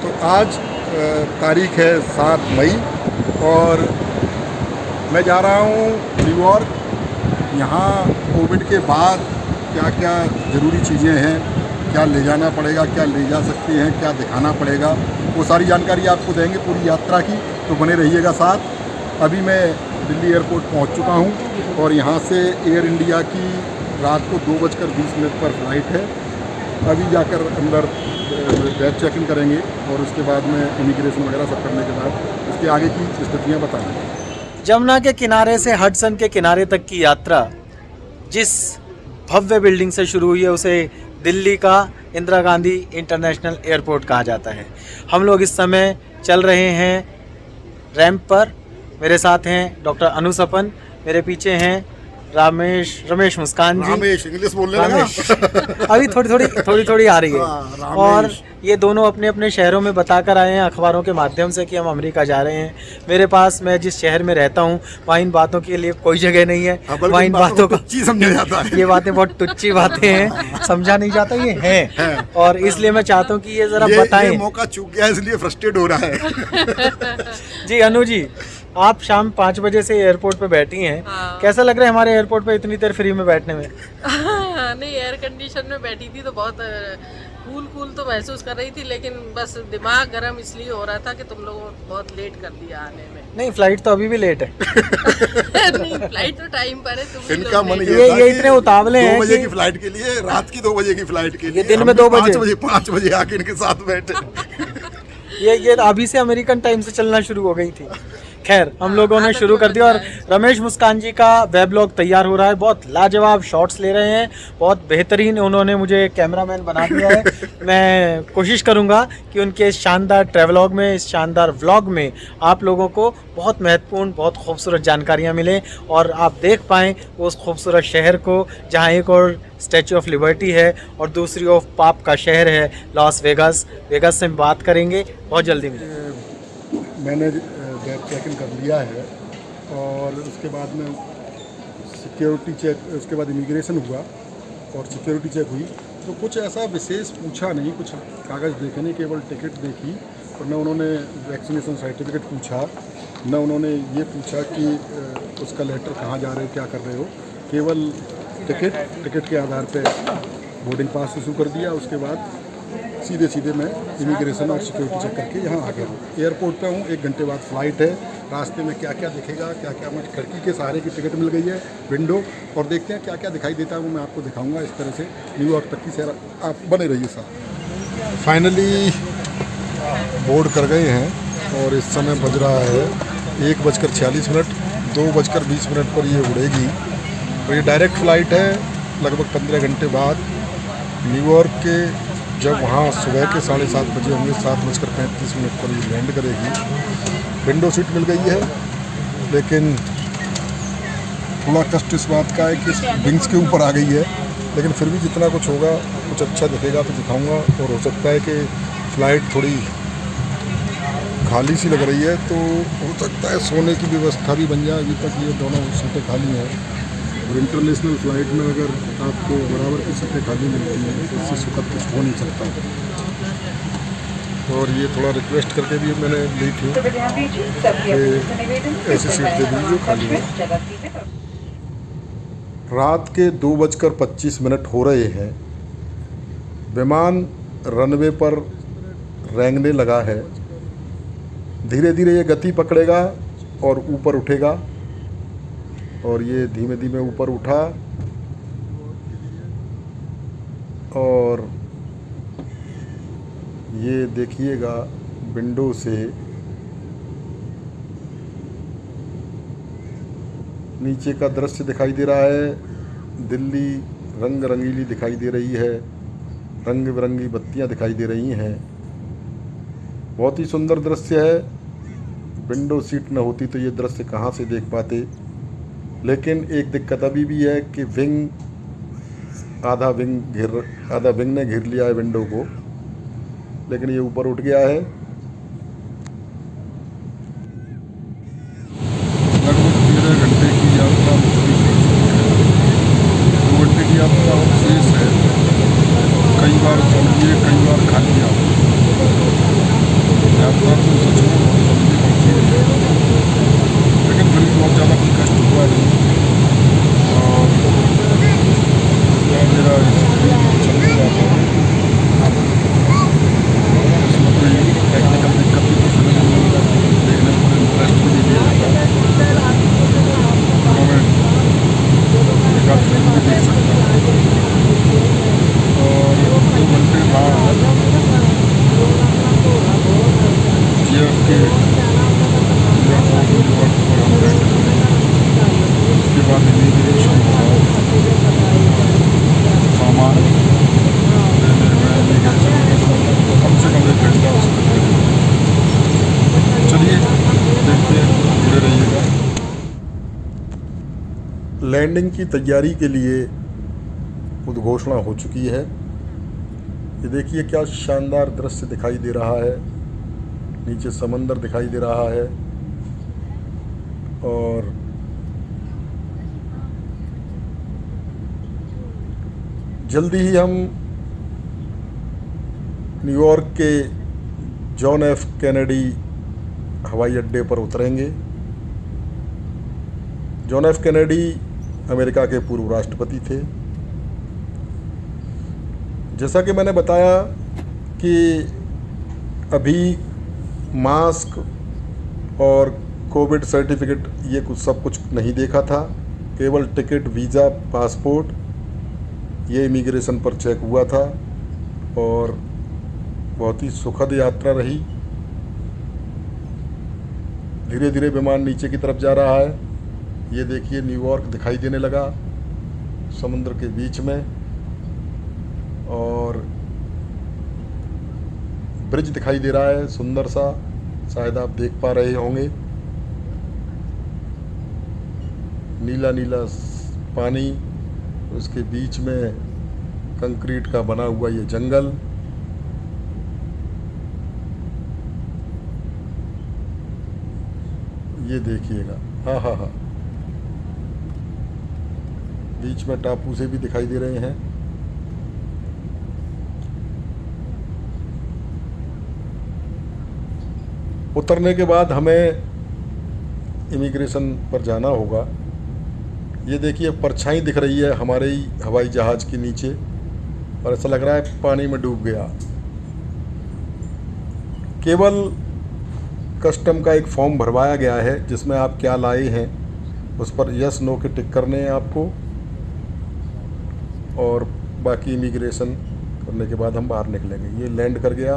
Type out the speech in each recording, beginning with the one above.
तो आज तारीख है 7 मई और मैं जा रहा हूँ न्यूयॉर्क। यहाँ कोविड के बाद क्या क्या ज़रूरी चीज़ें हैं, क्या ले जाना पड़ेगा, क्या ले जा सकते हैं, क्या दिखाना पड़ेगा, वो सारी जानकारी आपको देंगे पूरी यात्रा की, तो बने रहिएगा साथ। अभी मैं दिल्ली एयरपोर्ट पहुँच चुका हूँ और यहाँ से एयर इंडिया की रात को 2:20 पर फ़्लाइट है। अभी जाकर अंदर बैग चेक इन करेंगे और उसके बाद में इमिग्रेशन वगैरह सब करने के बाद उसके आगे की स्थितियाँ बताएंगे। जमुना के किनारे से हडसन के किनारे तक की यात्रा जिस भव्य बिल्डिंग से शुरू हुई है उसे दिल्ली का इंदिरा गांधी इंटरनेशनल एयरपोर्ट कहा जाता है। हम लोग इस समय चल रहे हैं रैंप पर। मेरे साथ हैं डॉक्टर अनु सपन, मेरे पीछे हैं रमेश मुस्कान जी। रमेश इंग्लिश बोलने लगा। अभी थोड़ी आ रही है। और ये दोनों अपने अपने शहरों में बताकर आए हैं अखबारों के माध्यम से कि हम अमेरिका जा रहे हैं। मेरे पास, मैं जिस शहर में रहता हूँ वहाँ इन बातों के लिए कोई जगह नहीं है। वहाँ इन बातों को समझा जाता है। ये बातें बहुत तुच्छी बातें हैं, समझा नहीं जाता, ये हैं। और इसलिए मैं चाहता हूँ कि ये जरा बताएं। ये मौका चूक गया इसलिए फ्रस्ट्रेट हो रहा है। जी अनु जी, आप शाम 5 बजे से एयरपोर्ट पे बैठी हैं। हाँ। कैसा लग रहा है हमारे एयरपोर्ट पे इतनी देर फ्री में बैठने में? नहीं, एयर कंडीशन में बैठी थी तो बहुत कूल तो महसूस कर रही थी, लेकिन बस दिमाग गर्म इसलिए हो रहा था कि तुम लोगों ने बहुत लेट कर दिया आने में। नहीं, फ्लाइट तो अभी भी लेट है। नहीं, फ्लाइट तो टाइम पर है। तुम इनका मन ये इतने उतावले हैं 2 बजे कि की फ्लाइट के लिए, रात की 2 बजे की फ्लाइट के लिए, ये दिन में 2 बजे 5 बजे आके इनके साथ बैठे। ये अभी से अमेरिकन टाइम से चलना शुरू हो गई थी। खैर, हम लोगों ने शुरू कर दिया और रमेश मुस्कान जी का वेबलॉग तैयार हो रहा है। बहुत लाजवाब शॉट्स ले रहे हैं, बहुत बेहतरीन उन्होंने मुझे कैमरामैन बना दिया है। मैं कोशिश करूंगा कि उनके इस शानदार ट्रैवलॉग में, इस शानदार व्लॉग में आप लोगों को बहुत महत्वपूर्ण, बहुत खूबसूरत जानकारियां मिलें और आप देख पाएँ उस खूबसूरत शहर को जहाँ एक और स्टैचू ऑफ लिबर्टी है और दूसरी ओर पाप का शहर है लॉस वेगास। वेगास से बात करेंगे बहुत जल्दी मिलेंगे। मैंने बैग चेक इन कर लिया है और उसके बाद में सिक्योरिटी चेक, उसके बाद इमिग्रेशन हुआ और सिक्योरिटी चेक हुई। तो कुछ ऐसा विशेष पूछा नहीं, कुछ कागज़ देखे नहीं, केवल टिकट देखी और न उन्होंने वैक्सीनेशन सर्टिफिकेट पूछा, न उन्होंने ये पूछा कि उसका लेटर कहाँ जा रहे हो, क्या कर रहे हो। केवल टिकट के आधार पे बोर्डिंग पास इशू कर दिया। उसके बाद सीधे मैं इमिग्रेशन और सिक्योरिटी चेक करके यहाँ आ गया हूँ। एयरपोर्ट पे हूँ, 1 घंटे बाद फ़्लाइट है। रास्ते में क्या क्या दिखेगा, क्या क्या, मैं खिड़की के सहारे की टिकट मिल गई है, विंडो, और देखते हैं क्या क्या दिखाई देता है, वो मैं आपको दिखाऊंगा। इस तरह से न्यूयॉर्क तक की सैर आप बने रहिए साथ। फाइनली बोर्ड कर गए हैं और इस समय बज रहा है 1:46, 2:20 पर ये उड़ेगी और ये डायरेक्ट फ़्लाइट है। लगभग 15 घंटे बाद न्यूयॉर्क के, जब वहाँ सुबह के 7:30 बजे होंगे, 7:35 पर ये लैंड करेगी। विंडो सीट मिल गई है, लेकिन थोड़ा कष्ट इस बात का है कि विंग्स के ऊपर आ गई है, लेकिन फिर भी जितना कुछ होगा, कुछ अच्छा दिखेगा तो दिखाऊंगा। और हो सकता है कि फ़्लाइट थोड़ी खाली सी लग रही है, तो हो सकता है सोने की व्यवस्था भी बन जाए। अभी तक ये दोनों सीटें खाली हैं और इंटरनेशनल फ़्लाइट में अगर आपको बराबर की सीटें खाली मिलती हैं तो इससे सुखद कुछ हो नहीं सकता। और ये थोड़ा रिक्वेस्ट करके भी मैंने ली थी कि ऐसी सीट दे दीजिए जो खाली है। रात के 2:25 हो रहे हैं। विमान रनवे पर रेंगने लगा है। धीरे धीरे ये गति पकड़ेगा और ऊपर उठेगा और ये धीमे धीमे ऊपर उठा और ये देखिएगा विंडो से नीचे का दृश्य दिखाई दे रहा है। दिल्ली रंग रंगीली दिखाई दे रही है, रंग बिरंगी बत्तियां दिखाई दे रही हैं। बहुत ही सुंदर दृश्य है। विंडो सीट न होती तो ये दृश्य कहाँ से देख पाते। लेकिन एक दिक्कत अभी भी है कि आधा विंग ने घेर लिया है विंडो को, लेकिन ये ऊपर उठ गया है। लगभग 13 घंटे की यात्रा 2 घंटे की यात्रा शेष है। कई बार चलिए, कई बार खाली आओ। के एयरपोर्ट न्यूयॉर्क पर हम लैंड करेंगे। उसके बाद इमिग्रेशन होगा, सामान लेने में इमिग्रेशन में कम से कम 1 घंटा उसमें लगेगा। चलिए देखते हैं, जुड़े रहिएगा। लैंडिंग की तैयारी के लिए उद्घोषणा हो चुकी है। ये देखिए क्या शानदार दृश्य दिखाई दे रहा है, नीचे समंदर दिखाई दे रहा है और जल्दी ही हम न्यूयॉर्क के जॉन एफ कैनेडी हवाई अड्डे पर उतरेंगे। जॉन एफ कैनेडी अमेरिका के पूर्व राष्ट्रपति थे। जैसा कि मैंने बताया कि अभी मास्क और कोविड सर्टिफिकेट ये सब कुछ नहीं देखा था, केवल टिकट, वीज़ा, पासपोर्ट ये इमिग्रेशन पर चेक हुआ था और बहुत ही सुखद यात्रा रही। धीरे धीरे विमान नीचे की तरफ जा रहा है। ये देखिए न्यूयॉर्क दिखाई देने लगा समुद्र के बीच में और ब्रिज दिखाई दे रहा है सुंदर सा, शायद आप देख पा रहे होंगे। नीला नीला पानी, उसके बीच में कंक्रीट का बना हुआ ये जंगल। ये देखिएगा, हाँ हाँ हाँ, बीच में टापू से भी दिखाई दे रहे हैं। उतरने के बाद हमें इमिग्रेशन पर जाना होगा। ये देखिए परछाई दिख रही है हमारे ही हवाई जहाज़ के नीचे और ऐसा लग रहा है पानी में डूब गया। केवल कस्टम का एक फॉर्म भरवाया गया है जिसमें आप क्या लाए हैं उस पर यस नो के टिक करने हैं आपको और बाकी इमिग्रेशन करने के बाद हम बाहर निकलेंगे। ये लैंड कर गया,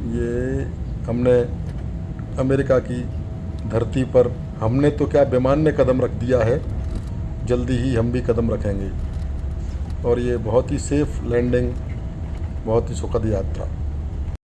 ये हमने अमेरिका की धरती पर, हमने तो क्या विमान ने कदम रख दिया है, जल्दी ही हम भी कदम रखेंगे और ये बहुत ही सेफ लैंडिंग, बहुत ही सुखद यात्रा।